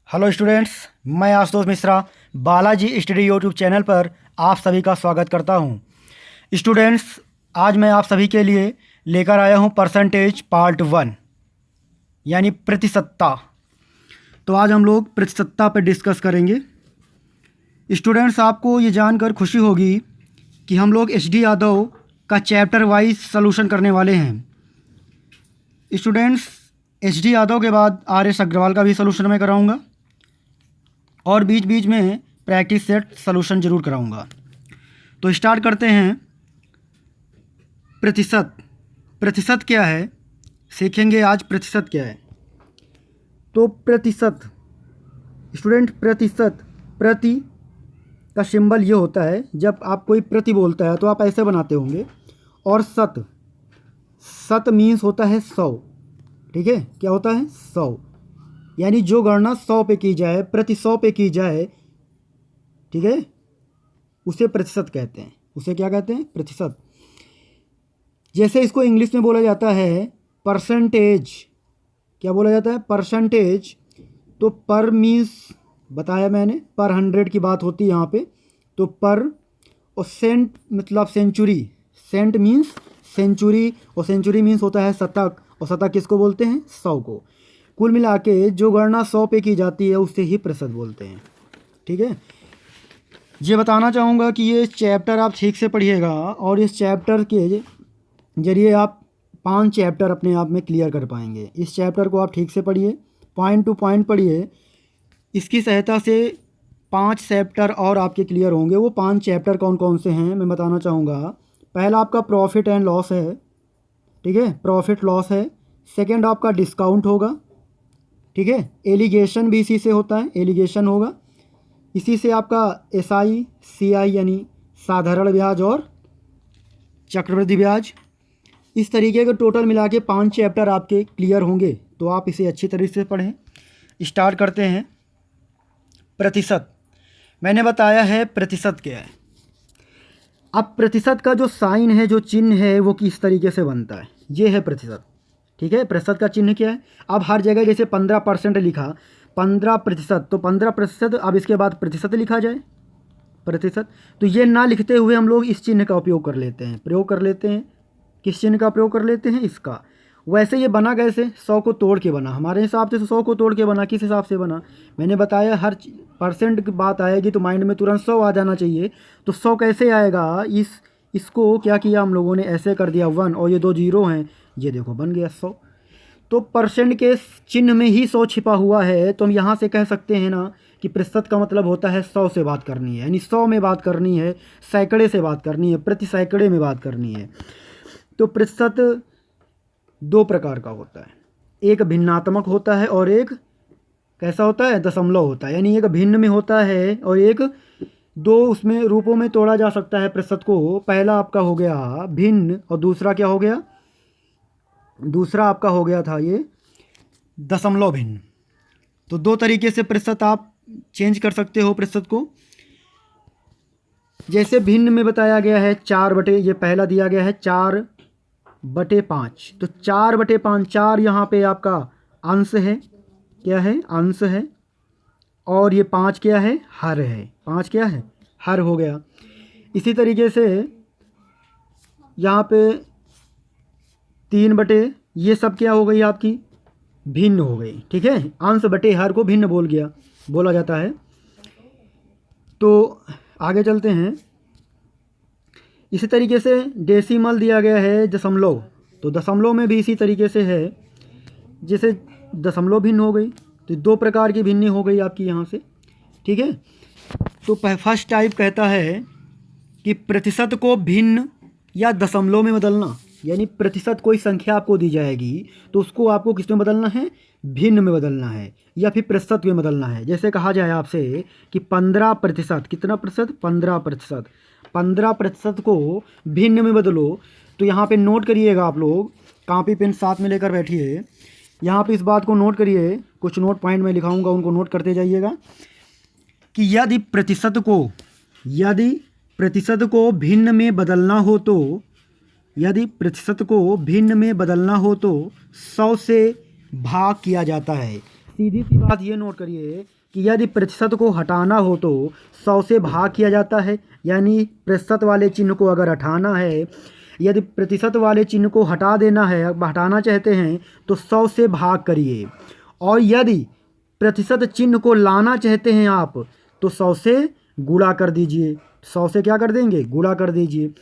Hello students, मैं Ashutosh Mishra Balaji study YouTube channel पर आप सभी का स्वागत करता हूं। स्टूडेंट्स, आज मैं आप सभी के लिए लेकर आया हूं परसेंटेज पार्ट 1 यानी प्रतिशतता। तो आज हम लोग प्रतिशतता पर डिस्कस करेंगे। स्टूडेंट्स, आपको ये जानकर खुशी होगी कि हम लोग एच डी यादव का चैप्टर वाइज सलूशन करने वाले हैं। स्टूडेंट्स, एच डी यादव के बाद आर एस अग्रवाल का भी सलूशन मैं कराऊंगा और बीच बीच में प्रैक्टिस सेट सलूशन ज़रूर कराऊंगा। तो स्टार्ट करते हैं। प्रतिशत। प्रतिशत क्या है सीखेंगे आज। प्रतिशत क्या है? तो प्रतिशत स्टूडेंट, प्रतिशत, प्रति का सिंबल ये होता है, जब आप कोई प्रति बोलता है तो आप ऐसे बनाते होंगे। और सत, सत मीन्स होता है 100। ठीक है, क्या होता है? 100, यानी जो गणना 100 पे की जाए, प्रति 100 पे की जाए, ठीक है, उसे प्रतिशत कहते हैं। उसे क्या कहते हैं? प्रतिशत। जैसे इसको इंग्लिश में बोला जाता है परसेंटेज। क्या बोला जाता है? परसेंटेज। तो पर मीन्स बताया मैंने, पर 100 की बात होती है यहाँ पे। तो पर, और सेंट मतलब सेंचुरी। सेंट मीन्स सेंचुरी, और सेंचुरी मीन्स होता है शतक, और शतक किसको बोलते हैं? 100 को। कुल मिला के जो गणना 100 पे की जाती है उसे ही प्रतिशत बोलते हैं। ठीक है, ये बताना चाहूँगा कि ये चैप्टर आप ठीक से पढ़िएगा, और इस चैप्टर के जरिए आप 5 चैप्टर अपने आप में क्लियर कर पाएंगे। इस चैप्टर को आप ठीक से पढ़िए, पॉइंट टू पॉइंट पढ़िए। इसकी सहायता से 5 चैप्टर और आपके क्लियर होंगे। वो 5 चैप्टर कौन कौन से हैं मैं बताना चाहूँगा। पहला आपका प्रॉफिट एंड लॉस है। ठीक है, प्रॉफिट लॉस है। सेकेंड आपका डिस्काउंट होगा। ठीक है, एलिगेशन भी इसी से होता है, एलिगेशन होगा। इसी से आपका SI CI यानी साधारण ब्याज और चक्रवृद्धि ब्याज। इस तरीके के टोटल मिला के 5 चैप्टर आपके क्लियर होंगे। तो आप इसे अच्छी तरीके से पढ़ें। स्टार्ट करते हैं। प्रतिशत। मैंने बताया है प्रतिशत क्या है। अब प्रतिशत का जो साइन है, जो चिन्ह है, वो किस तरीके से बनता है, ये है प्रतिशत। ठीक है, प्रतिशत का चिन्ह क्या है? अब हर जगह जैसे 15% लिखा, 15%, तो 15%, अब इसके बाद प्रतिशत लिखा जाए, प्रतिशत। तो ये ना लिखते हुए हम लोग इस चिन्ह का उपयोग कर लेते हैं, प्रयोग कर लेते हैं। किस चिन्ह का प्रयोग कर लेते हैं? इसका। वैसे ये बना कैसे? 100 को तोड़ के बना। हमारे हिसाब से तो 100 को तोड़ के बना। किस हिसाब से बना? मैंने बताया हर परसेंट की बात आएगी तो माइंड में तुरंत 100 आ जाना चाहिए। तो 100 कैसे आएगा? इसको क्या किया हम लोगों ने? ऐसे कर दिया 1, और ये 2 जीरो हैं, ये देखो बन गया 100। तो परसेंट के चिन्ह में ही 100 छिपा हुआ है। तो हम यहाँ से कह सकते हैं ना कि प्रतिशत का मतलब होता है 100 से बात करनी है, यानी 100 में बात करनी है, सैकड़े से बात करनी है, प्रति सैकड़े में बात करनी है। तो प्रतिशत 2 प्रकार का होता है। एक भिन्नात्मक होता है और एक कैसा होता है? दशमलव होता है। यानी एक भिन्न में होता है और एक 2 उसमें रूपों में तोड़ा जा सकता है प्रतिशत को। पहला आपका हो गया भिन्न, और दूसरा क्या हो गया? दूसरा आपका हो गया था ये दशमलव भिन्न। तो 2 तरीके से प्रतिशत आप चेंज कर सकते हो प्रतिशत को। जैसे भिन्न में बताया गया है 4/, ये पहला दिया गया है 4/5। तो 4/5, 4 यहाँ पे आपका अंश है। क्या है? अंश है। और ये 5 क्या है? हर है। 5 क्या है? हर हो गया। इसी तरीके से यहाँ पे 3/, ये सब क्या हो गई आपकी? भिन्न हो गई। ठीक है, अंश बटे हर को भिन्न बोला जाता है। तो आगे चलते हैं। इसी तरीके से डेसिमल दिया गया है दशमलव। तो दशमलव में भी इसी तरीके से है, जैसे दशमलव भिन्न हो गई। तो 2 प्रकार की भिन्न हो गई आपकी यहाँ से। ठीक है, तो फर्स्ट टाइप कहता है कि प्रतिशत को भिन्न या दशमलव में बदलना। यानी प्रतिशत कोई संख्या आपको दी जाएगी तो उसको आपको किस में बदलना है? भिन्न में बदलना है, या फिर प्रतिशत में बदलना है। जैसे कहा जाए आपसे कि 15%, कितना प्रतिशत? 15%। 15% को भिन्न में बदलो। तो यहाँ पे नोट करिएगा आप लोग, कॉपी पेन साथ में लेकर बैठिए। यहाँ पे इस बात को नोट करिए, कुछ नोट पॉइंट में लिखाऊंगा, उनको नोट करते जाइएगा कि यदि प्रतिशत को भिन्न में बदलना हो तो, यदि प्रतिशत को भिन्न में बदलना हो तो 100 से भाग किया जाता है। सीधी सी बात ये नोट करिए कि यदि प्रतिशत को हटाना हो तो 100 से भाग किया जाता है, यानी प्रतिशत वाले चिन्ह को अगर हटाना है, यदि प्रतिशत वाले चिन्ह को हटा देना है, हटाना चाहते हैं तो 100 से भाग करिए, और यदि प्रतिशत चिन्ह को लाना चाहते हैं आप तो 100 से गुणा कर दीजिए। 100 से क्या कर देंगे? गुणा कर दीजिए।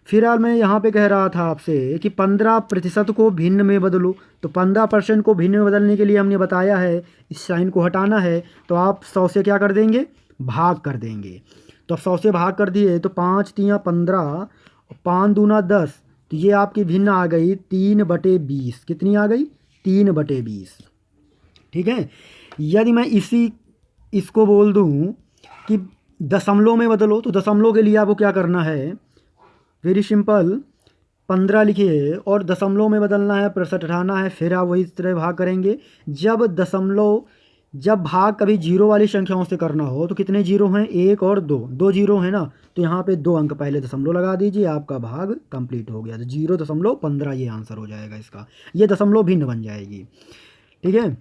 फिर यार मैं यहाँ पे कह रहा था आपसे कि 15% को भिन्न में बदलो, तो 15% को भिन्न में बदलने के लिए हमने बताया है इस साइन को हटाना है तो आप 100 से क्या कर देंगे? भाग कर देंगे। तो अब 100 से भाग कर दिए तो 5 तियाँ 15, 5 दूना 10, तो ये आपकी भिन्न आ गई 3/20। कितनी आ गई? 3/20। ठीक है। यदि मैं इसको बोल दूँ कि दशमलव में बदलो, तो दशमलव के लिए आपको क्या करना है? वेरी सिंपल, 15 लिखिए और दशमलव में बदलना है, 65 हटाना है, फिर आप वही तरह भाग करेंगे। जब भाग कभी जीरो वाली संख्याओं से करना हो तो कितने जीरो हैं? 1 और 2, 2 जीरो है ना, तो यहाँ पे 2 अंक पहले दशमलव लगा दीजिए, आपका भाग कंप्लीट हो गया। तो 0.15 ये आंसर हो जाएगा इसका, ये दशमलव भिन्न बन जाएगी। ठीक है,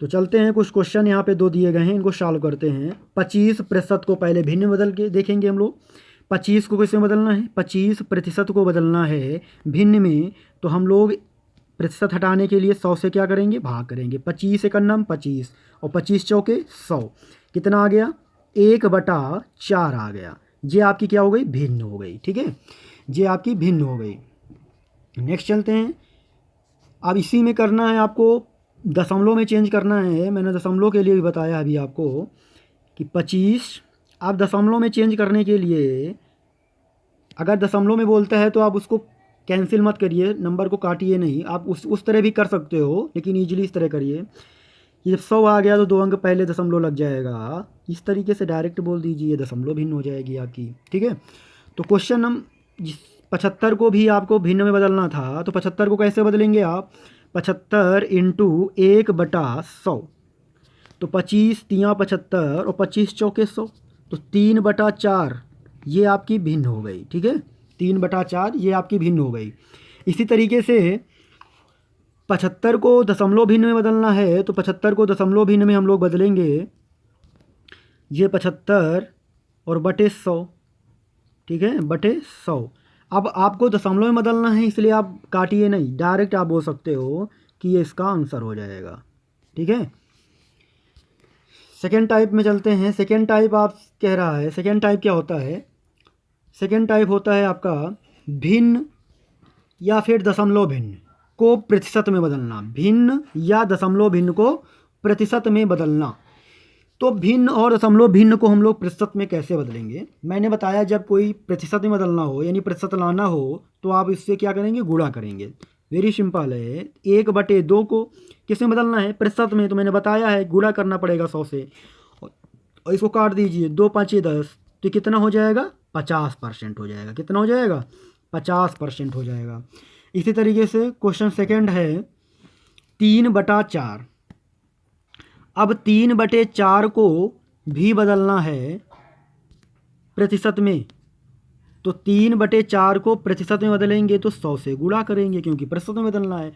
तो चलते हैं, कुछ क्वेश्चन यहाँ पे 2 दिए गए हैं, इनको सॉल्व करते हैं। 25% को पहले भिन्न बदल के देखेंगे हम लोग। 25 को किसमें बदलना है? 25% को बदलना है भिन्न में, तो हम लोग प्रतिशत हटाने के लिए 100 से क्या करेंगे? भाग करेंगे। 25 एक अन्नम 25 और 25 चौके 100, कितना आ गया? 1/4 आ गया। ये आपकी क्या हो गई? भिन्न हो गई। ठीक है, ये आपकी भिन्न हो गई। नेक्स्ट चलते हैं। अब इसी में करना है आपको, दशमलव में चेंज करना है। मैंने दशमलव के लिए भी बताया अभी आपको कि 25, आप दशमलव में चेंज करने के लिए अगर दशमलव में बोलता है तो आप उसको कैंसिल मत करिए, नंबर को काटिए नहीं, आप उस तरह भी कर सकते हो, लेकिन ईजिली इस तरह करिए। ये जब 100 आ गया तो 2 अंक पहले दशमलव लग जाएगा, इस तरीके से डायरेक्ट बोल दीजिए, दशमलव भिन्न हो जाएगी आपकी। ठीक है, तो क्वेश्चन हम 75 को भी आपको भिन्न में बदलना था, तो 75 को कैसे बदलेंगे आप? 75 × 1/100, तो 25 तियाँ 75 और 25 चौके 100, तो 3/4 ये आपकी भिन्न हो गई। ठीक है, 3/4 ये आपकी भिन्न हो गई। इसी तरीके से 75 को दशमलव भिन्न में बदलना है, तो 75 को दशमलव भिन्न में हम लोग बदलेंगे, ये 75 और बटे 100। ठीक है, बटे 100। अब आपको दशमलव में बदलना है, इसलिए आप काटिए नहीं, डायरेक्ट आप बोल सकते हो कि ये इसका आंसर हो जाएगा। ठीक है, सेकेंड टाइप में चलते हैं। सेकेंड टाइप आप कह रहा है, सेकेंड टाइप क्या होता है? सेकेंड टाइप होता है आपका भिन्न या फिर दशमलव भिन्न को प्रतिशत में बदलना। भिन्न या दशमलव भिन्न को प्रतिशत में बदलना। तो भिन्न और दशमलव भिन्न को हम लोग प्रतिशत में कैसे बदलेंगे? मैंने बताया जब कोई प्रतिशत में बदलना हो यानी प्रतिशत लाना हो तो आप इससे क्या करेंगे? गुणा करेंगे। वेरी सिंपल है। 1/2 को किस में बदलना है? प्रतिशत में, तो मैंने बताया है गुणा करना पड़ेगा 100 से, और इसको काट दीजिए, 2 5 10, तो कितना हो जाएगा? 50% हो जाएगा। कितना हो जाएगा? 50% हो जाएगा। इसी तरीके से क्वेश्चन सेकंड है 3/4। अब 3/4 को भी बदलना है प्रतिशत में, तो 3/4 को प्रतिशत में बदलेंगे तो 100 से गुणा करेंगे क्योंकि प्रतिशत में बदलना है।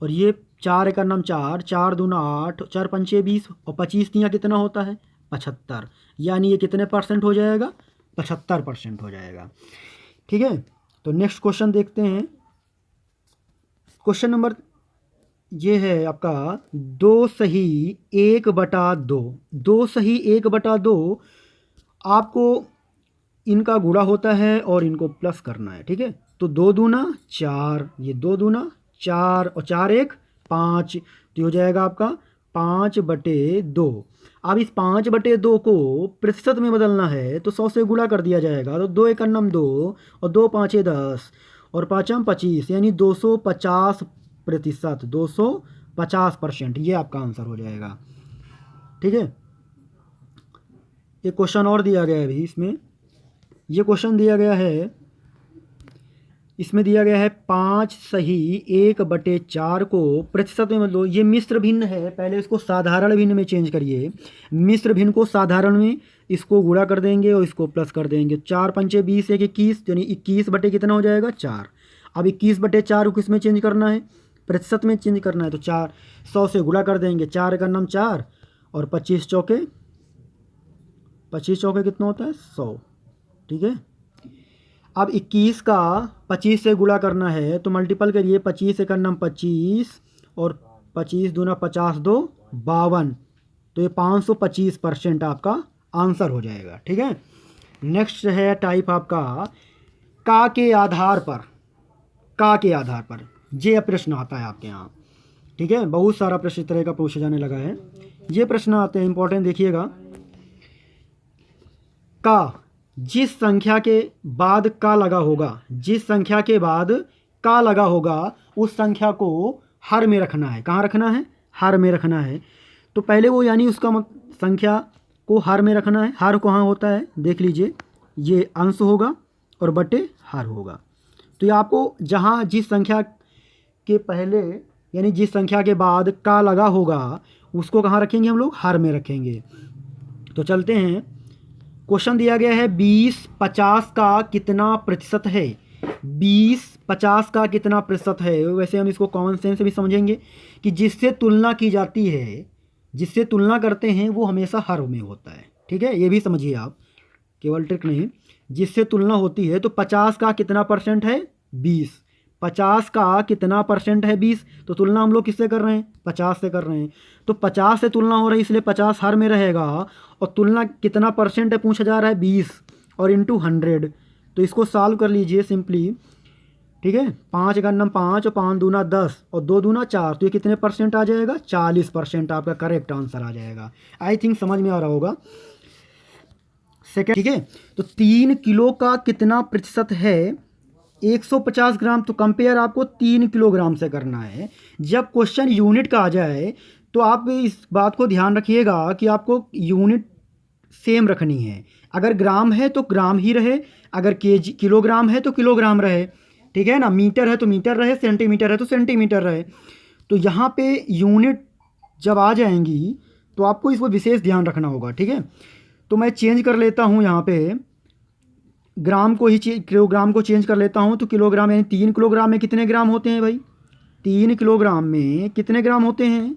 और ये 4 का नाम 4, 4 दूना 8, 4 पंचे 20 और 25 तियाँ कितना होता है? 75, यानी ये कितने परसेंट हो जाएगा? 75% हो जाएगा। ठीक है, तो नेक्स्ट क्वेश्चन देखते हैं। क्वेश्चन नंबर ये है आपका 2 सही 1/2। 2 सही 1/2 आपको इनका गुणा होता है और इनको प्लस करना है। ठीक है, तो 2 दूना 4, ये 2 दूना 4 और 4 1 5, तो हो जाएगा आपका 5/2। अब इस 5/2 को प्रतिशत में बदलना है तो 100 से गुणा कर दिया जाएगा, तो 2 1 अन्नम 2 और 2 5 10 और 5 25, यानी 250%, 250%, ये आपका आंसर हो जाएगा। ठीक है, एक क्वेश्चन और दिया गया है अभी इसमें। ये क्वेश्चन दिया गया है, इसमें दिया गया है 5 सही 1/4 को प्रतिशत में बदलो। ये मिश्र भिन्न है, पहले इसको साधारण भिन्न में चेंज करिए। मिश्र भिन्न को साधारण में इसको गुणा कर देंगे और इसको प्लस कर देंगे। 4 पंचे 20 1 21, यानी 21 बटे कितना हो जाएगा? 4। अब 21/4 को किस में चेंज करना है? प्रतिशत में चेंज करना है तो 100 से गुणा कर देंगे, 4 का नाम 4 और 25 चौके कितना होता है 100, ठीक है। अब 21 का 25 से गुणा करना है तो मल्टीपल करिए, 25 का नाम 25 और 25 दूना 50 दो 52, तो ये 525% आपका आंसर हो जाएगा, ठीक है। नेक्स्ट है टाइप आपका का के आधार पर ये प्रश्न आता है आपके यहाँ, ठीक है। बहुत सारा प्रश्न इस तरह का पूछा जाने लगा है। ये प्रश्न आते हैं इंपॉर्टेंट, देखिएगा। का जिस संख्या के बाद का लगा होगा, उस संख्या को हर में रखना है। कहाँ रखना है? हर में रखना है। तो पहले वो यानी उसका संख्या को हर में रखना है। हर कहाँ होता है देख लीजिए, ये अंश होगा और बटे हर होगा। तो ये आपको जहाँ जिस संख्या के पहले यानी जिस संख्या के बाद का लगा होगा उसको कहाँ रखेंगे हम लोग? हर में रखेंगे। तो चलते हैं, क्वेश्चन दिया गया है 20 50 का कितना प्रतिशत है। 20 50 का कितना प्रतिशत है। वैसे हम इसको कॉमन सेंस से भी समझेंगे कि जिससे तुलना की जाती है, जिससे तुलना करते हैं वो हमेशा हर में होता है, ठीक है। ये भी समझिए आप, केवल ट्रिक नहीं, जिससे तुलना होती है। तो 50 का कितना परसेंट है? 20। 50 का कितना परसेंट है? 20। तो तुलना हम लोग किससे कर रहे हैं? 50 से कर रहे हैं। तो 50 से तुलना हो रही है इसलिए 50 हर में रहेगा। और तुलना कितना परसेंट है पूछा जा रहा है? 20 और इंटू 100। तो इसको सॉल्व कर लीजिए सिंपली, ठीक है। 5 का नाम 5 और 5 दूना 10 और 2 दूना 4, तो ये कितने परसेंट आ जाएगा? 40% आपका करेक्ट आंसर आ जाएगा। आई थिंक समझ में आ रहा होगा। सेकेंड, ठीक है। तो 3 किलो का कितना प्रतिशत है? 150 ग्राम। तो कंपेयर आपको 3 किलोग्राम से करना है। जब क्वेश्चन यूनिट का आ जाए तो आप इस बात को ध्यान रखिएगा कि आपको यूनिट सेम रखनी है। अगर ग्राम है तो ग्राम ही रहे, अगर केजी किलोग्राम है तो किलोग्राम रहे, ठीक है ना। मीटर है तो मीटर रहे, सेंटीमीटर है तो सेंटीमीटर रहे। तो यहाँ पे यूनिट जब आ जाएंगी तो आपको इसको विशेष ध्यान रखना होगा, ठीक है। तो मैं चेंज कर लेता हूँ यहाँ पे, ग्राम को ही किलोग्राम को चेंज कर लेता हूँ। तो किलोग्राम यानी 3 किलोग्राम में कितने ग्राम होते हैं भाई? 3 किलोग्राम में कितने ग्राम होते हैं?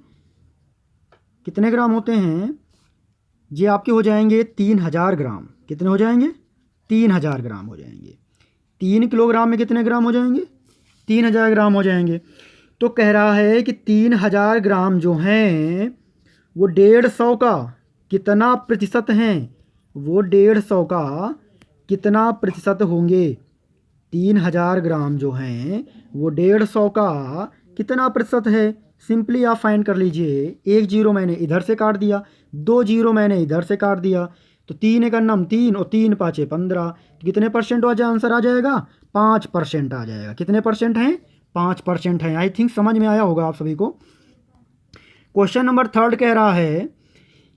कितने ग्राम होते हैं? ये आपके हो जाएंगे 3000 ग्राम। कितने हो जाएंगे? 3000 ग्राम हो जाएंगे। 3 किलोग्राम में कितने ग्राम हो जाएंगे? 3000 ग्राम हो जाएंगे। तो कह रहा है कि 3000 ग्राम जो हैं वो 150 का कितना प्रतिशत हैं? वो 150 का कितना प्रतिशत होंगे? 3000 ग्राम जो हैं वो 150 का कितना प्रतिशत है? सिंपली आप फाइंड कर लीजिए। 1 जीरो मैंने इधर से काट दिया, 2 जीरो मैंने इधर से काट दिया, तो 3 का नाम 3 और 3 5 15, तो कितने परसेंट आंसर आ जाएगा? 5% आ जाएगा। कितने परसेंट हैं? 5% है। आई थिंक समझ में आया होगा आप सभी को। क्वेश्चन नंबर 3 कह रहा है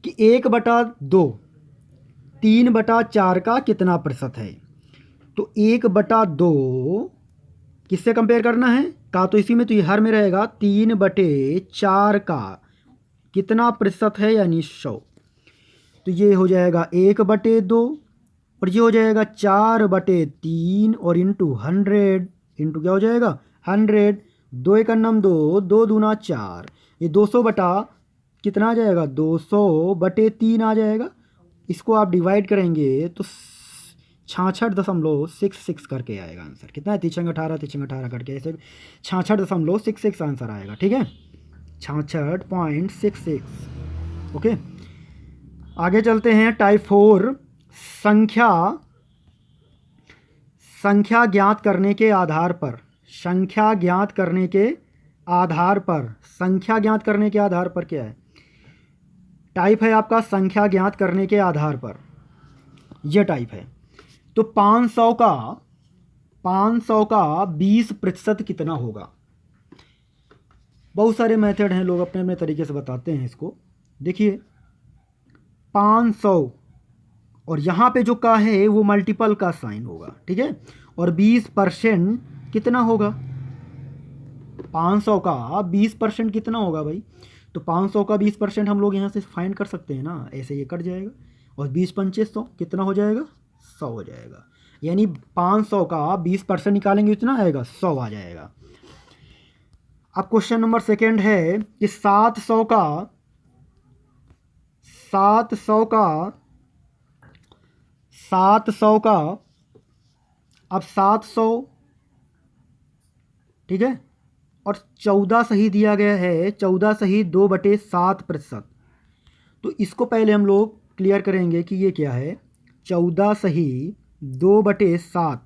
कि 1/2 3/4 का कितना प्रतिशत है। तो 1/2 किससे कंपेयर करना है? का तो इसी में, तो ये हर में रहेगा। 3/4 का कितना प्रतिशत है यानी 100। तो ये हो जाएगा 1/2 और ये हो जाएगा 4/3 और इंटू 100, इंटू क्या हो जाएगा? 100। 2 का नाम 2, 2 दूना 4, ये 200 बटा कितना आ जाएगा? 200/3 आ जाएगा। इसको आप डिवाइड करेंगे तो 66.66 करके आएगा आंसर। कितना है? 3×18 करके ऐसे 66.66 आंसर आएगा, ठीक है। 66.66। ओके, आगे चलते हैं। टाइप 4, संख्या ज्ञात करने के आधार पर। संख्या ज्ञात करने के आधार पर, संख्या ज्ञात करने के आधार पर क्या है? टाइप है आपका संख्या ज्ञात करने के आधार पर, यह टाइप है। तो 500 का 20% कितना होगा? बहुत सारे मेथड हैं, लोग अपने अपने तरीके से बताते हैं इसको। देखिए 500 और यहाँ पे जो का है वो मल्टीपल का साइन होगा, ठीक है। और 20% कितना होगा? 500 का 20% कितना होगा भाई? तो 500 का 20% हम लोग यहाँ से फाइंड कर सकते हैं ना, ऐसे ये कट जाएगा और 20×5 कितना हो जाएगा? 100 हो जाएगा। यानी 500 का 20% निकालेंगे, इतना आएगा 100 आ जाएगा। अब क्वेश्चन नंबर सेकेंड है कि 700 का 700 का अब 700, ठीक है, और 14 सही दिया गया है, 14 सही 2/7%। तो इसको पहले हम लोग क्लियर करेंगे कि ये क्या है। 14 सही 2/7,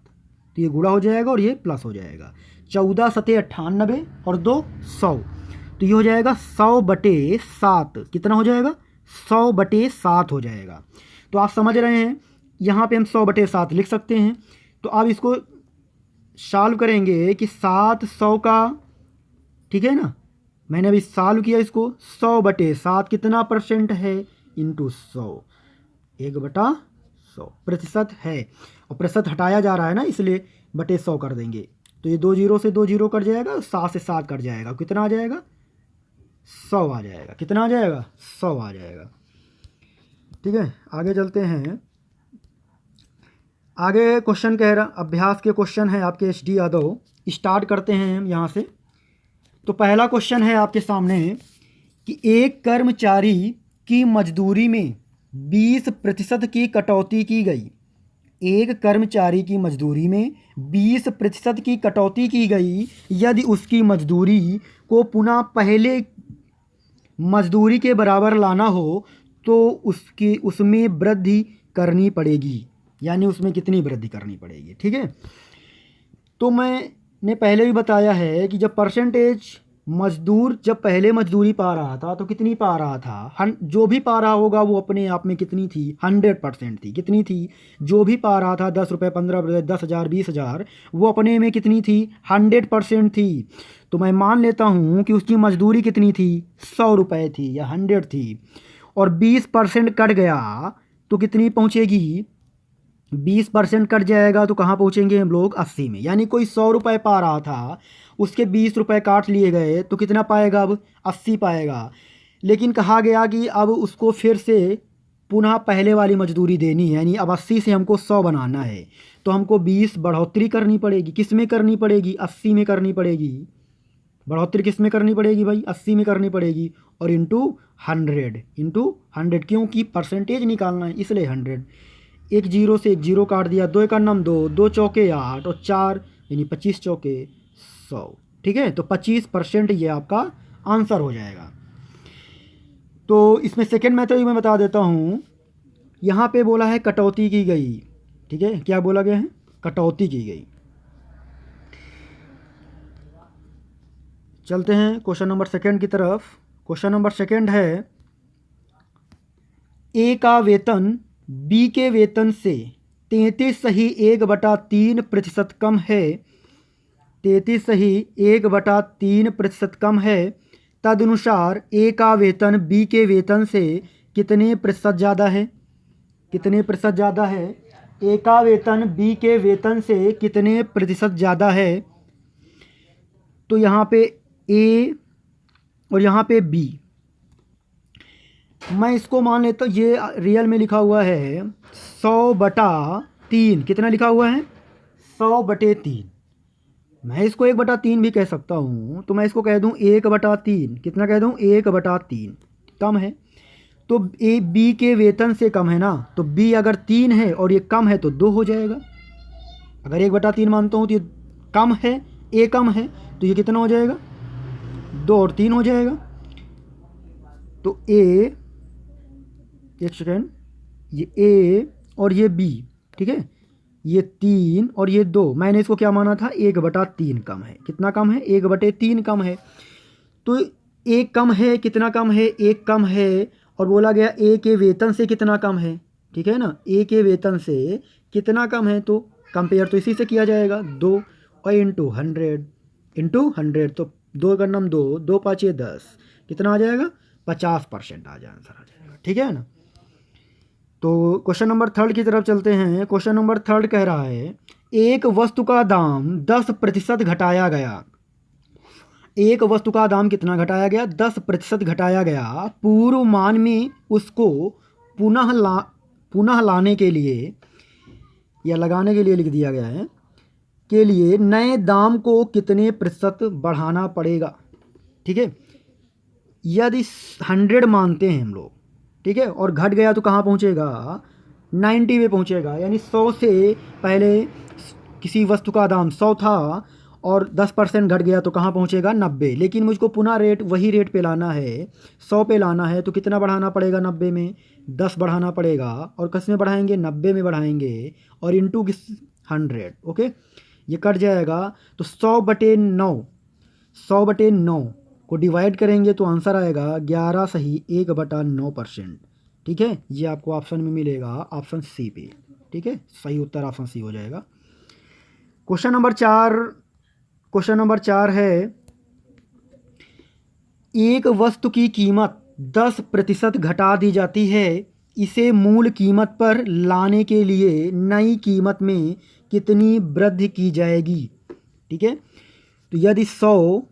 तो ये गुणा हो जाएगा और ये प्लस हो जाएगा। 14 सते 98 और 2 100, तो ये हो जाएगा 100/7। कितना हो जाएगा? 100/7 हो जाएगा। तो आप समझ रहे हैं, यहाँ पे हम 100/7 लिख सकते हैं। तो आप इसको सॉल्व करेंगे कि 700 का, ठीक है ना, मैंने अभी सॉल्व किया इसको, 100/7 कितना परसेंट है, इंटू 100, 1/100 प्रतिशत है। और प्रतिशत हटाया जा रहा है ना, इसलिए बटे 100 कर देंगे। तो ये 2 जीरो से 2 जीरो कट जाएगा, 7 से 7 कट जाएगा, कितना आ जाएगा? 100 आ जाएगा। कितना आ जाएगा? 100 आ जाएगा। ठीक है, आगे चलते हैं। आगे क्वेश्चन कह रहा, अभ्यास के क्वेश्चन है आपके HD यादव। स्टार्ट करते हैं हम यहाँ से। तो पहला क्वेश्चन है आपके सामने कि एक कर्मचारी की मजदूरी में 20% की कटौती की गई। एक कर्मचारी की मजदूरी में 20% की कटौती की गई। यदि उसकी मजदूरी को पुनः पहले मजदूरी के बराबर लाना हो तो उसमें वृद्धि करनी पड़ेगी। यानी उसमें कितनी वृद्धि करनी पड़ेगी। ठीक है, तो मैंने पहले भी बताया है कि जब परसेंटेज मजदूर जब पहले मजदूरी पा रहा था तो कितनी पा रहा था, जो भी पा रहा होगा वो अपने आप में कितनी थी, 100% थी। कितनी थी? जो भी पा रहा था 10 रुपये, 15 रुपये, 10,000, 20,000, वो अपने में कितनी थी, 100% थी। तो मैं मान लेता हूँ कि उसकी मजदूरी कितनी थी, 100 रुपये थी या 100 थी, और 20% कट गया तो कितनी पहुँचेगी, 20% कट जाएगा तो कहाँ पहुँचेंगे हम लोग, 80 में। यानी कोई 100 रुपये पा रहा था, उसके 20 रुपये काट लिए गए तो कितना पाएगा, अब 80 पाएगा। लेकिन कहा गया कि अब उसको फिर से पुनः पहले वाली मजदूरी देनी है, यानी अब 80 से हमको 100 बनाना है, तो हमको 20 बढ़ोतरी करनी पड़ेगी। किस में करनी पड़ेगी? 80 में करनी पड़ेगी। बढ़ोतरी किस में करनी पड़ेगी भाई? 80 में करनी पड़ेगी। और इंटू 100 क्योंकि परसेंटेज निकालना है इसलिए 100। एक जीरो से एक जीरो काट दिया, 2 का नम 2, 2 चौके 8 और 4 यानी 25 चौके 100। ठीक है, तो 25% ये आपका आंसर हो जाएगा। तो इसमें सेकेंड मेथड मैं बता देता हूँ। यहाँ पे बोला है कटौती की गई। ठीक है, क्या बोला गया है? कटौती की गई। चलते हैं क्वेश्चन नंबर सेकेंड की तरफ। क्वेश्चन नंबर सेकेंड है, ए का वेतन बी के वेतन से 33.1/3% कम है। 33.1/3% कम है। तदनुसार ए का वेतन बी के वेतन से कितने प्रतिशत ज़्यादा है? कितने प्रतिशत ज़्यादा है? ए का वेतन बी के वेतन से कितने प्रतिशत ज़्यादा है? तो यहाँ पे ए और यहाँ पे बी, मैं इसको मान लेता हूँ, ये रियल में लिखा हुआ है 100/3। कितना लिखा हुआ है? 100/3। मैं इसको 1/3 भी कह सकता हूँ, तो मैं इसको कह दूँ 1/3। कितना कह दूँ? 1/3 कम है। तो ए बी के वेतन से कम है ना, तो बी अगर 3 है और ये कम है तो 2 हो जाएगा। अगर 1/3 मानता हूँ तो ये कम है, ए कम है, तो ये कितना हो जाएगा, 2 और 3 हो जाएगा। तो ए, एक सेकेंड, ये ए और ये बी, ठीक है, ये 3 और ये 2, मैंने इसको क्या माना था, 1/3 कम है। कितना कम है? 1/3 कम है। तो एक कम है, कितना कम है? एक कम है। और बोला गया ए के वेतन से कितना कम है, ठीक है ना, ए के वेतन से कितना कम है, तो कंपेयर तो इसी से किया जाएगा, 2 और इंटू 100 तो 2 का नम 2, 2 5 10, कितना आ जाएगा, 50% आ जाए, आंसर आ जाएगा। ठीक है ना। तो क्वेश्चन नंबर थर्ड की तरफ चलते हैं। क्वेश्चन नंबर थर्ड कह रहा है, एक वस्तु का दाम 10% घटाया गया। एक वस्तु का दाम कितना घटाया गया? 10% घटाया गया। पूर्व मान में उसको पुनः लाने के लिए या लगाने के लिए लिख दिया गया है, के लिए नए दाम को कितने प्रतिशत बढ़ाना पड़ेगा? ठीक है। यदि 100 मानते हैं हम लोग, ठीक है, और घट गया तो कहाँ पहुँचेगा, 90 पे पहुँचेगा। यानी 100 से पहले किसी वस्तु का दाम 100 था और 10% घट गया तो कहाँ पहुँचेगा, 90। लेकिन मुझको पुनः रेट वही रेट पे लाना है, 100 पे लाना है, तो कितना बढ़ाना पड़ेगा, 90 में 10 बढ़ाना पड़ेगा। और किस में बढ़ाएंगे, 90 में बढ़ाएंगे और इंटू किस, 100। ओके, ये कट जाएगा तो 100/9, 100/9 को डिवाइड करेंगे तो आंसर आएगा 11 सही 1/9%। ठीक है, ये आपको ऑप्शन में मिलेगा, ऑप्शन सी पे। ठीक है, सही उत्तर ऑप्शन सी हो जाएगा। क्वेश्चन नंबर 4 है, एक वस्तु की कीमत 10% घटा दी जाती है, इसे मूल कीमत पर लाने के लिए नई कीमत में कितनी वृद्धि की जाएगी। ठीक है, तो यदि 100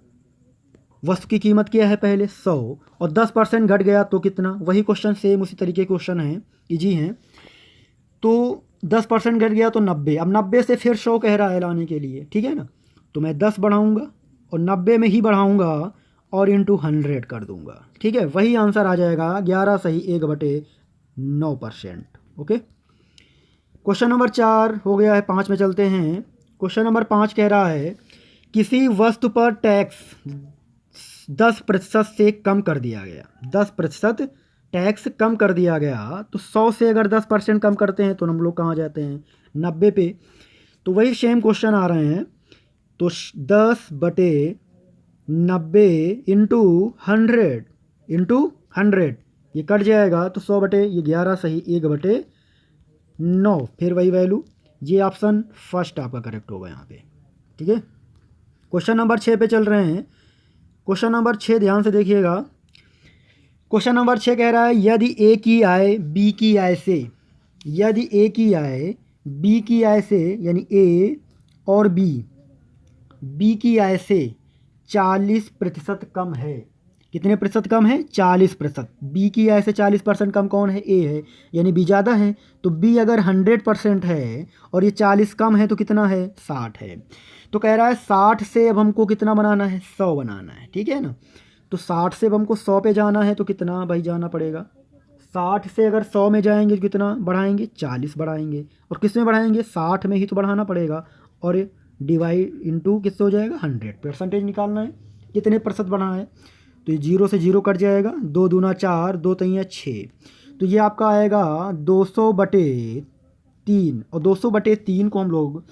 वस्तु की कीमत क्या है, पहले 100 और 10% घट गया तो कितना, वही क्वेश्चन सेम उसी तरीके क्वेश्चन है, इजी हैं। तो 10% घट गया तो 90, अब 90 से फिर 100 कह रहा है लाने के लिए, ठीक है ना, तो मैं 10 बढ़ाऊंगा और 90 में ही बढ़ाऊंगा और इंटू 100 कर दूंगा। ठीक है, वही आंसर आ जाएगा 11 सही 1/9%। ओके, क्वेश्चन नंबर 4 हो गया है, 5 में चलते हैं। क्वेश्चन नंबर 5 कह रहा है, किसी वस्तु पर टैक्स 10% से कम कर दिया गया, 10% टैक्स कम कर दिया गया। तो 100 से अगर 10% कम करते हैं तो हम लोग कहाँ जाते हैं, 90 पे। तो वही सेम क्वेश्चन आ रहे हैं, तो 10/90 इंटू 100 ये कट जाएगा तो 11 सही 1/9, फिर वही वैल्यू। ये ऑप्शन फर्स्ट आपका करेक्ट होगा यहाँ पे। ठीक है, क्वेश्चन नंबर 6 पे चल रहे हैं। क्वेश्चन नंबर 6 ध्यान से देखिएगा। क्वेश्चन नंबर 6 कह रहा है, यदि ए की आय बी की आय से, यदि ए की आय बी की आय से, यानी ए और बी की आय से 40% कम है। कितने प्रतिशत कम है, 40%। बी की आय से 40% कम कौन है, ए है, यानी बी ज़्यादा है। तो बी अगर 100% है और ये 40 कम है तो कितना है, 60 है। तो कह रहा है 60 से अब हमको कितना बनाना है, 100 बनाना है। ठीक है ना, तो 60 से अब हमको 100 पे जाना है तो कितना भाई जाना पड़ेगा, 60 से अगर 100 में जाएंगे तो कितना बढ़ाएंगे, 40 बढ़ाएंगे। और किस में बढ़ाएंगे, 60 में ही तो बढ़ाना पड़ेगा। और डिवाइड इंटू किससे हो जाएगा, 100, परसेंटेज निकालना है कितने प्रतिशत बढ़ा है। तो ये 0 से 0 कट जाएगा, 2 दूना 4, 2 तिया 6, तो ये आपका आएगा 200/3। और 200/3 को हम लोग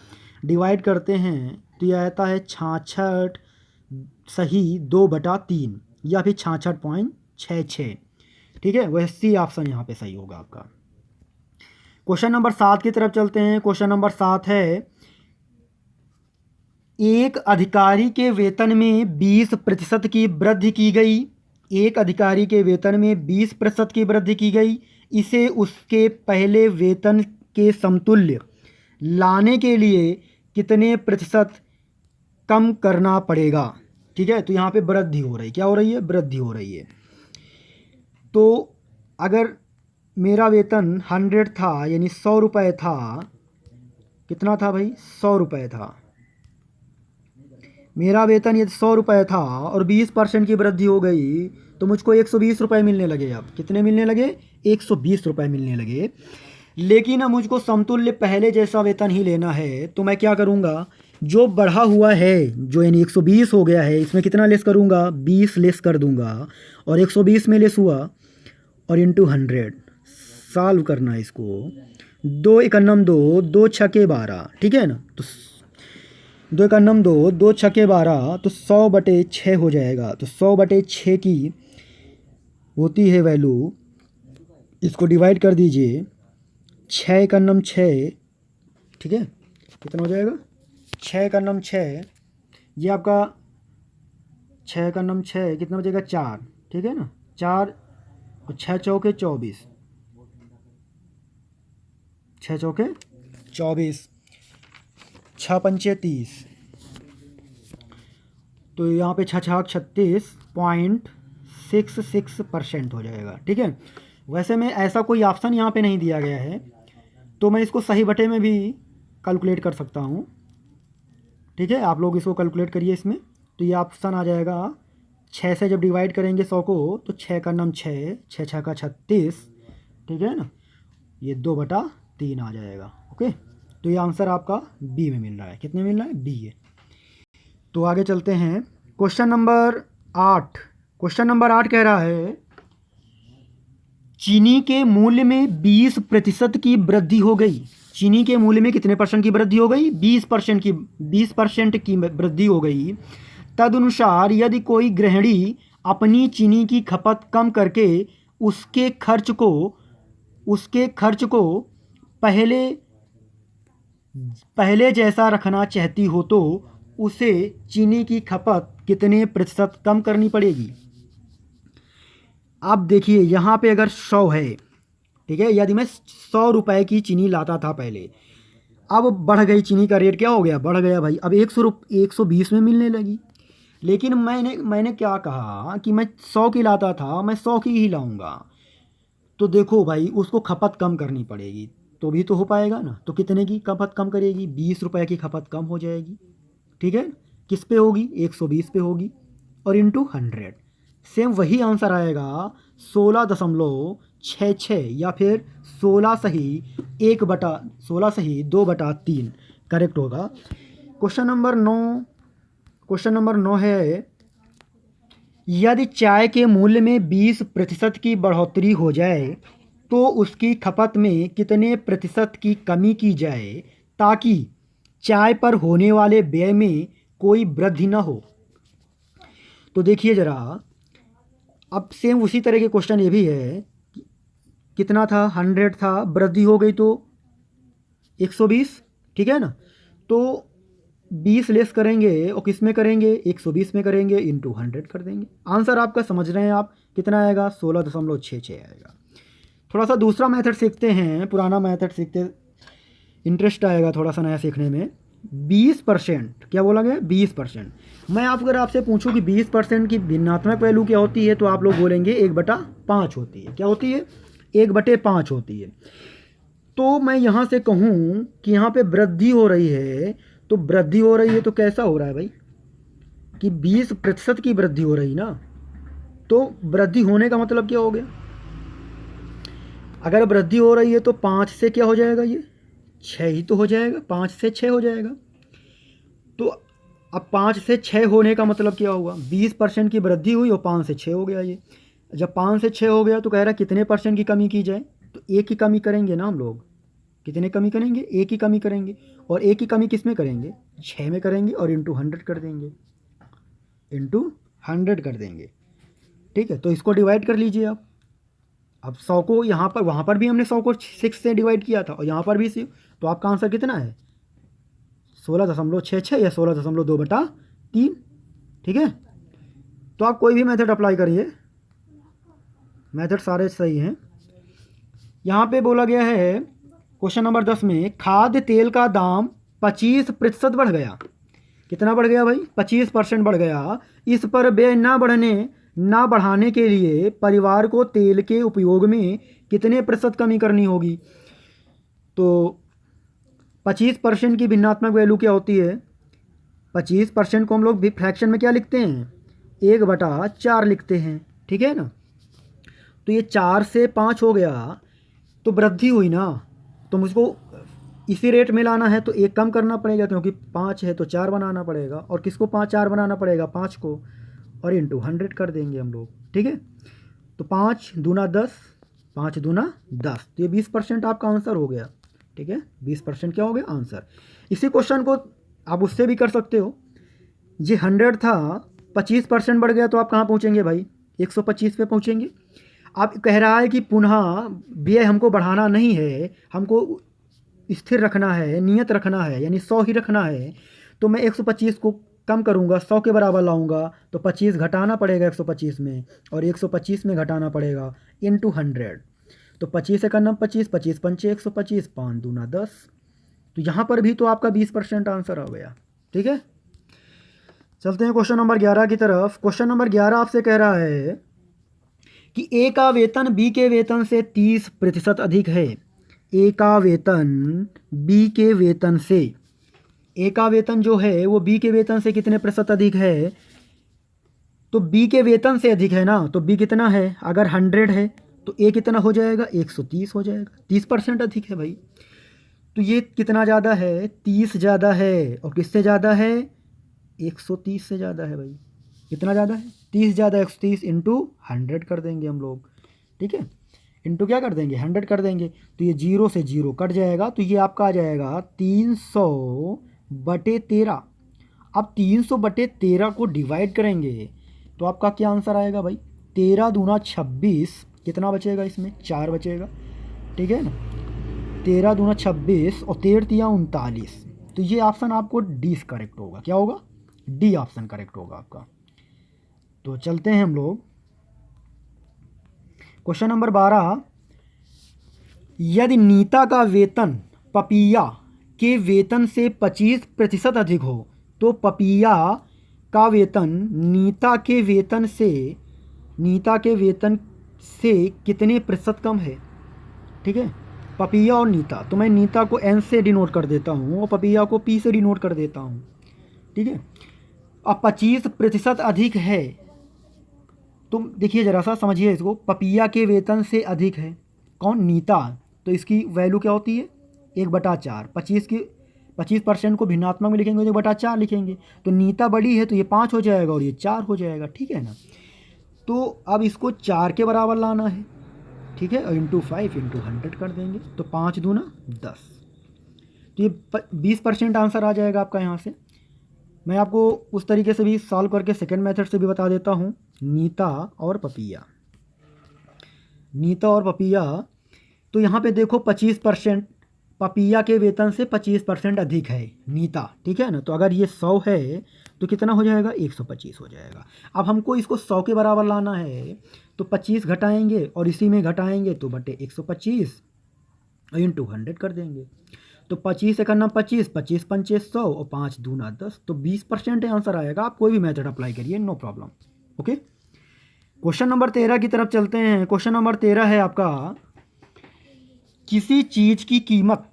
डिवाइड करते हैं तो ये आता है 66 सही 2/3 या फिर 66.66। ठीक है, वह सी ऑप्शन यहाँ पे सही होगा आपका। क्वेश्चन नंबर 7 की तरफ चलते हैं। क्वेश्चन नंबर 7 है, एक अधिकारी के वेतन में 20% की वृद्धि की गई, एक अधिकारी के वेतन में 20% की वृद्धि की गई, इसे उसके पहले वेतन के समतुल्य लाने के लिए कितने प्रतिशत कम करना पड़ेगा। ठीक है, तो यहाँ पे वृद्धि हो रही, क्या हो रही है, वृद्धि हो रही है। तो अगर मेरा वेतन 100 था, यानी 100 रुपये था, कितना था भाई, 100 रुपये था मेरा वेतन, ये 100 रुपये था और 20% की वृद्धि हो गई तो मुझको 120 रुपये मिलने लगे। अब कितने मिलने लगे, 120 रुपये मिलने लगे। लेकिन अब मुझको समतुल्य पहले जैसा वेतन ही लेना है, तो मैं क्या करूँगा, जो बढ़ा हुआ है, जो यानी 120 हो गया है, इसमें कितना लेस करूँगा, 20 लेस कर दूँगा। और 120 में लेस हुआ और इंटू 100 सॉल्व करना है इसको। 2 एकन्नम 2, 2 छके 12, ठीक है ना, तो 2 एकन्नम 2, 2 छके 12, तो 100/6 हो जाएगा। तो 100/6 की होती है वैल्यू, इसको डिवाइड कर दीजिए, 6 एकन्नम 6, ठीक है, कितना हो जाएगा, 6 एकन्नम 6, ये आपका 6 एकन्नम 6 कितना बचेगा, 4, ठीक है ना, 4 और 6 चौके 24, 6 चौके 24, 6 पंचे 30, तो यहाँ पे 36.66% हो जाएगा। ठीक है, वैसे में ऐसा कोई ऑप्शन यहाँ पे नहीं दिया गया है, तो मैं इसको सही बटे में भी कैलकुलेट कर सकता हूँ। ठीक है, आप लोग इसको कैलकुलेट करिए इसमें, तो ये ऑप्शन आ जाएगा 6 से जब डिवाइड करेंगे 100 को तो 6 का नाम 6, 6 6 का 36, ठीक है ना, ये 2/3 आ जाएगा। ओके, तो ये आंसर आपका बी में मिल रहा है। कितने मिल रहा है? बी है। तो आगे चलते हैं। Question number 8। क्वेश्चन नंबर 8 कह रहा है चीनी के मूल्य में 20% की वृद्धि हो गई। चीनी के मूल्य में कितने % की वृद्धि हो गई? 20% की वृद्धि हो गई। तदनुसार यदि कोई गृहिणी अपनी चीनी की खपत कम करके उसके खर्च को पहले जैसा रखना चाहती हो तो उसे चीनी की खपत कितने % कम करनी पड़ेगी? अब देखिए यहाँ पे अगर 100 है, ठीक है, यदि मैं 100 रुपए की चीनी लाता था पहले, अब बढ़ गई चीनी का रेट, क्या हो गया? बढ़ गया भाई, अब 120 में मिलने लगी। लेकिन मैंने क्या कहा कि मैं 100 की लाता था, मैं 100 की ही लाऊंगा। तो देखो भाई, उसको खपत कम करनी पड़ेगी तो भी तो हो पाएगा ना। तो कितने की खपत कम करेगी? 20 रुपए की खपत कम हो जाएगी, ठीक है। किस पे होगी? 120 पे होगी, और इंटू 100। सेम वही आंसर आएगा 16.66, या फिर 16 सही 2/3 करेक्ट होगा। क्वेश्चन नंबर 9 है यदि चाय के मूल्य में 20% की बढ़ोतरी हो जाए तो उसकी खपत में कितने % की कमी की जाए ताकि चाय पर होने वाले व्यय में कोई वृद्धि न हो? तो देखिए ज़रा, अब सेम उसी तरह के क्वेश्चन ये भी है। कितना था? 100 था, वृद्धि हो गई तो 120, ठीक है ना। तो 20 लेस करेंगे और किस में करेंगे? 120 में करेंगे, इंटू 100 कर देंगे। आंसर आपका समझ रहे हैं आप? कितना आएगा? 16.66 आएगा। थोड़ा सा दूसरा मेथड सीखते हैं, पुराना मेथड सीखते, इंटरेस्ट आएगा थोड़ा सा नया सीखने में। 20%, क्या बोला गया? 20%। मैं अगर आपसे पूछूं कि 20% की भिन्नात्मक वैल्यू क्या होती है तो आप लोग बोलेंगे 1/5 होती है। क्या होती है? 1/5 होती है। तो मैं यहाँ से कहूँ कि यहाँ पे वृद्धि हो रही है, तो वृद्धि हो रही है तो कैसा हो रहा है भाई कि 20% की वृद्धि हो रही ना। तो वृद्धि होने का मतलब क्या हो गया? अगर वृद्धि हो रही है तो 5 से क्या हो जाएगा? ये 6 ही तो हो जाएगा, 5 से 6 हो जाएगा। तो अब 5 से 6 होने का मतलब क्या हुआ? 20% की वृद्धि हुई और 5 से 6 हो गया ये। जब 5 से 6 हो गया तो कह रहा है कितने % की कमी की जाए? तो एक की कमी करेंगे ना हम लोग। कितने कमी करेंगे? एक की कमी करेंगे। और एक की कमी किस में करेंगे? 6 में करेंगे, और इंटू 100 कर देंगे, इंटू 100 कर देंगे, ठीक है। तो इसको डिवाइड कर लीजिए आप। अब 100 को यहाँ पर, वहाँ पर भी हमने 100 को 6 से डिवाइड किया था और यहाँ पर भी 6, तो आपका आंसर कितना है? 16.66 या 16.2/3, ठीक है। तो आप कोई भी मेथड अप्लाई करिए, मेथड सारे सही हैं। यहाँ पे बोला गया है क्वेश्चन नंबर 10 में खाद्य तेल का दाम 25% बढ़ गया। कितना बढ़ गया भाई? 25% बढ़ गया। इस पर व्यय ना बढ़ाने के लिए परिवार को तेल के उपयोग में कितने % कमी करनी होगी? तो 25% की भिन्नात्मक वैल्यू क्या होती है? 25% को हम लोग भी फ्रैक्शन में क्या लिखते हैं? 1/4 लिखते हैं, ठीक है ना। तो ये 4 से 5 हो गया तो वृद्धि हुई ना। तो मुझको इसी रेट में लाना है तो एक कम करना पड़ेगा, क्योंकि 5 है तो 4 बनाना पड़ेगा। और किसको 4 बनाना पड़ेगा? 5 को, और इंटू 100 कर देंगे हम लोग, ठीक है। तो 5 दूना 10, 5 दूना 10, तो ये 20% आपका आंसर हो गया, ठीक है। 20% क्या हो गया? आंसर। इसी क्वेश्चन को आप उससे भी कर सकते हो। ये 100 था, 25% बढ़ गया तो आप कहाँ पहुँचेंगे भाई? 125 पे पहुँचेंगे। आप कह रहा है कि पुनः व्यय हमको बढ़ाना नहीं है, हमको स्थिर रखना है, नियत रखना है, यानी 100 ही रखना है। तो मैं 125 को कम करूंगा, 100 के बराबर लाऊंगा, तो 25 घटाना पड़ेगा 125 में, और 125 में घटाना पड़ेगा इंटू 100। तो 25 का नाम 25, 25 पंचे 125, 5 दूना 10। तो यहाँ पर भी तो आपका 20% आंसर हो गया, ठीक है। चलते हैं क्वेश्चन नंबर 11 की तरफ। क्वेश्चन नंबर 11 आपसे कह रहा है कि ए का वेतन बी के वेतन से 30% अधिक है। ए का वेतन बी के वेतन से, ए का वेतन जो है वो बी के वेतन से कितने % अधिक है? तो बी के वेतन से अधिक है ना, तो बी कितना है, अगर 100 है तो ए कितना हो जाएगा, 130 हो जाएगा, 30% अधिक है भाई। तो ये कितना ज़्यादा है, 30 ज़्यादा है, और किससे ज़्यादा है, 130 से ज़्यादा है भाई। कितना ज़्यादा है, 30 ज़्यादा, 130 इंटू 100 कर देंगे हम लोग, ठीक है, इंटू क्या कर देंगे, 100 कर देंगे। तो ये 0 से 0 कट जाएगा, तो ये आपका आ जाएगा 300/13। अब 300/13 को डिवाइड करेंगे तो आपका क्या आंसर आएगा भाई, 13 दूना 26, कितना बचेगा इसमें, 4 बचेगा, ठीक है ना, 13 दूना 26 और 13 39। तो ये ऑप्शन आपको डी करेक्ट होगा, क्या होगा, डी ऑप्शन करेक्ट होगा आपका। तो चलते हैं हम लोग क्वेश्चन नंबर 12। यदि नीता का वेतन पपिया के वेतन से 25% अधिक हो तो पपिया का वेतन नीता के वेतन से कितने प्रतिशत कम है, ठीक है, पपिया और नीता। तो मैं नीता को एन से डिनोट कर देता हूँ और पपिया को पी से डिनोट कर देता हूँ, ठीक है। अब 25% अधिक है, तुम देखिए ज़रा सा समझिए इसको, पपिया के वेतन से अधिक है कौन, नीता, तो इसकी वैल्यू क्या होती है, 1/4। 25% को भिन्नात्मक में लिखेंगे तो 1/4 लिखेंगे। तो नीता बड़ी है तो ये 5 हो जाएगा और ये 4 हो जाएगा, ठीक है ना। तो अब इसको 4 के बराबर लाना है, ठीक है, और इंटू 5 इंटू 100 कर देंगे, तो 5 दूना 10। तो ये 20% आंसर आ जाएगा आपका यहाँ से। मैं आपको उस तरीके से भी सॉल्व करके सेकेंड मेथड से भी बता देता हूँ। नीता और पपिया, तो यहाँ पे देखो 25%, पपिया के वेतन से 25% अधिक है नीता, ठीक है ना। तो अगर ये 100 है तो कितना हो जाएगा, 125 हो जाएगा। अब हमको इसको 100 के बराबर लाना है, तो 25 घटाएंगे और इसी में घटाएंगे तो बटे 125 इंटू 100 कर देंगे। तो 25 से करना 25, 25 पंचे 100 और 5 दूना 10, तो 20% आंसर आएगा। आप कोई भी मेथड अप्लाई करिए, no problem, okay. Question number 13 की तरफ चलते हैं। क्वेश्चन नंबर 13 है आपका, किसी चीज की कीमत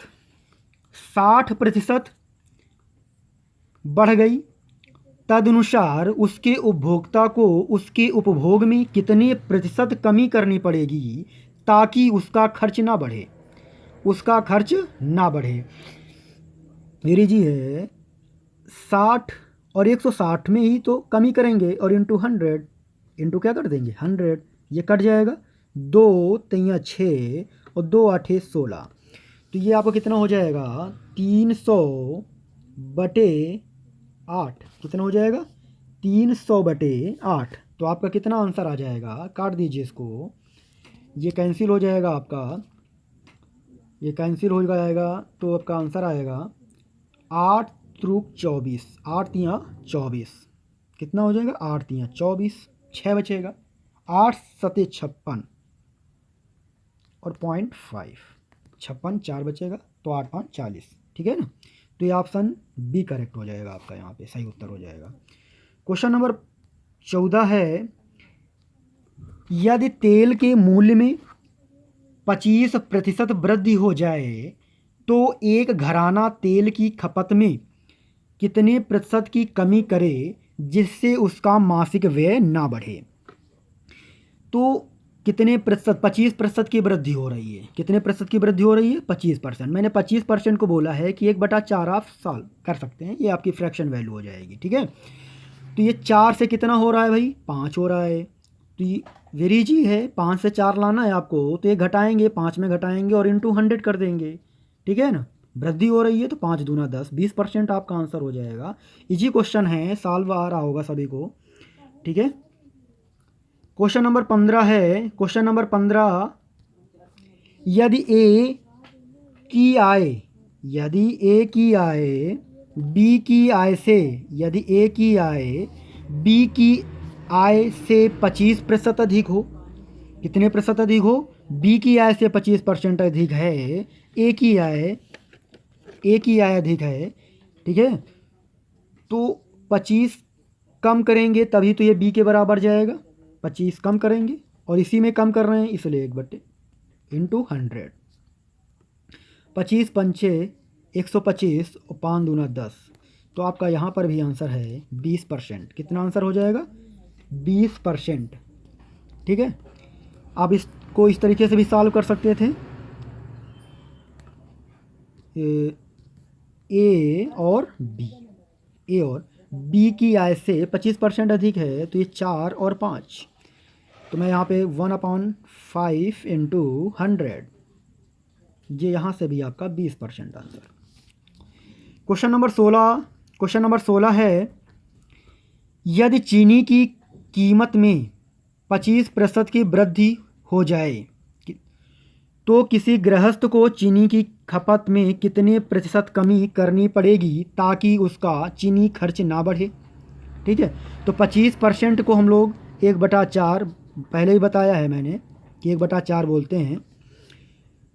60% बढ़ गई, तदनुसार उसके उपभोक्ता को उसके उपभोग में कितने प्रतिशत कमी करनी पड़ेगी ताकि उसका खर्च ना बढ़े। मेरी जी है 60 और 160 में ही तो कमी करेंगे और इंटू 100, इंटू क्या कर देंगे 100, ये कट जाएगा, 2 तिया 6 और 2 आठे 16। तो ये आपको कितना हो जाएगा, 300/8, कितना हो जाएगा, 300/8। तो आपका कितना आंसर आ जाएगा, काट दीजिए इसको, ये कैंसिल हो जाएगा आपका, ये कैंसिल हो जाएगा, तो आपका आंसर आएगा 8 त्रुक 24, 8 तिया 24, कितना हो जाएगा, 8 तिया 24, 6 बचेगा, 8 सते 56 और 0.5, 56 4 बचेगा, तो 8 5 40, ठीक है ना। तो ये ऑप्शन बी करेक्ट हो जाएगा आपका, यहाँ पे सही उत्तर हो जाएगा। क्वेश्चन नंबर 14 है, यदि तेल के मूल्य में 25% वृद्धि हो जाए तो एक घराना तेल की खपत में कितने प्रतिशत की कमी करे जिससे उसका मासिक व्यय ना बढ़े। तो कितने प्रतिशत, 25% की वृद्धि हो रही है, कितने प्रतिशत की वृद्धि हो रही है, 25%। मैंने 25% को बोला है कि 1/4 आप सॉल्व कर सकते हैं, ये आपकी फ्रैक्शन वैल्यू हो जाएगी, ठीक है। तो ये 4 से कितना हो रहा है भाई, 5 हो रहा है। तो ये वेरी जी है, 5 से 4 लाना है आपको, तो ये घटाएंगे, 5 में घटाएंगे और इंटू 100 कर देंगे, ठीक है ना। वृद्धि हो रही है तो 5 दूना 10, 20% आपका आंसर हो जाएगा। इजी क्वेश्चन है, सॉल्व आ रहा होगा सभी को, ठीक है। क्वेश्चन नंबर 15 है, क्वेश्चन नंबर 15, यदि ए की आय बी की आय से, यदि ए की आय बी की आय से 25% अधिक हो, कितने प्रतिशत अधिक हो, बी की आय से 25% अधिक है, ए की आय अधिक है, ठीक है। तो 25 कम करेंगे तभी तो ये बी के बराबर जाएगा, 25 कम करेंगे और इसी में कम कर रहे हैं इसलिए 1/, इंटू 100, 25 पंचे 125 और 5 दूना 10। तो आपका यहाँ पर भी आंसर है 20%, कितना आंसर हो जाएगा, 20%। ठीक है, आप इसको इस तरीके से भी सॉल्व कर सकते थे, ए और बी, ए और बी की आय से 25% अधिक है, तो ये 4 और 5, तो मैं यहाँ पे 1/5 इंटू 100, ये यहाँ से भी आपका 20% आंसर। क्वेश्चन नंबर 16 है, यदि चीनी की कीमत में 25% की वृद्धि हो जाए तो किसी गृहस्थ को चीनी की खपत में कितने प्रतिशत कमी करनी पड़ेगी ताकि उसका चीनी खर्च ना बढ़े। ठीक है, तो 25% को हम लोग 1/4, पहले ही बताया है मैंने कि 1/4 बोलते हैं,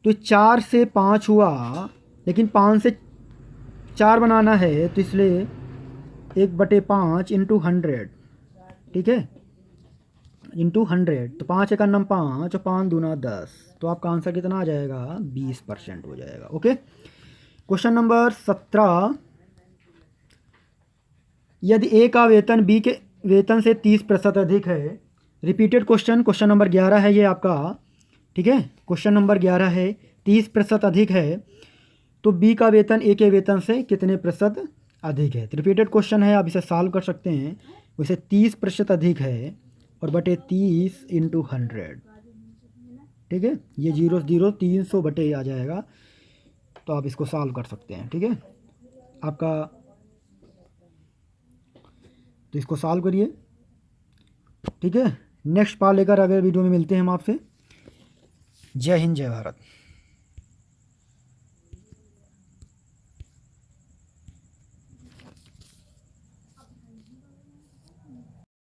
तो 4 से 5 हुआ, लेकिन 5 से 4 बनाना है, तो इसलिए 1/5 इंटू 100, ठीक है, इंटू 100, तो 5 एका नम 5 और 5 दूना 10, तो आपका आंसर कितना आ जाएगा, 20% हो जाएगा। ओके, क्वेश्चन नंबर 17, यदि ए का वेतन बी के वेतन से 30% अधिक है। रिपीटेड क्वेश्चन नंबर 11 है ये आपका। ठीक है, क्वेश्चन नंबर 11 है, 30% अधिक है तो बी का वेतन ए के वेतन से कितने प्रतिशत अधिक है। तो रिपीटेड क्वेश्चन है, आप इसे सॉल्व कर सकते हैं। वैसे 30% अधिक है और बटे 30 इंटू 100, ठीक है, ये 0 0 300 बटे आ जाएगा, तो आप इसको सॉल्व कर सकते हैं। ठीक है, आपका, तो इसको सॉल्व करिए। ठीक है, नेक्स्ट पार्ट लेकर अगले वीडियो में मिलते हैं हम आपसे। जय हिंद, जय भारत।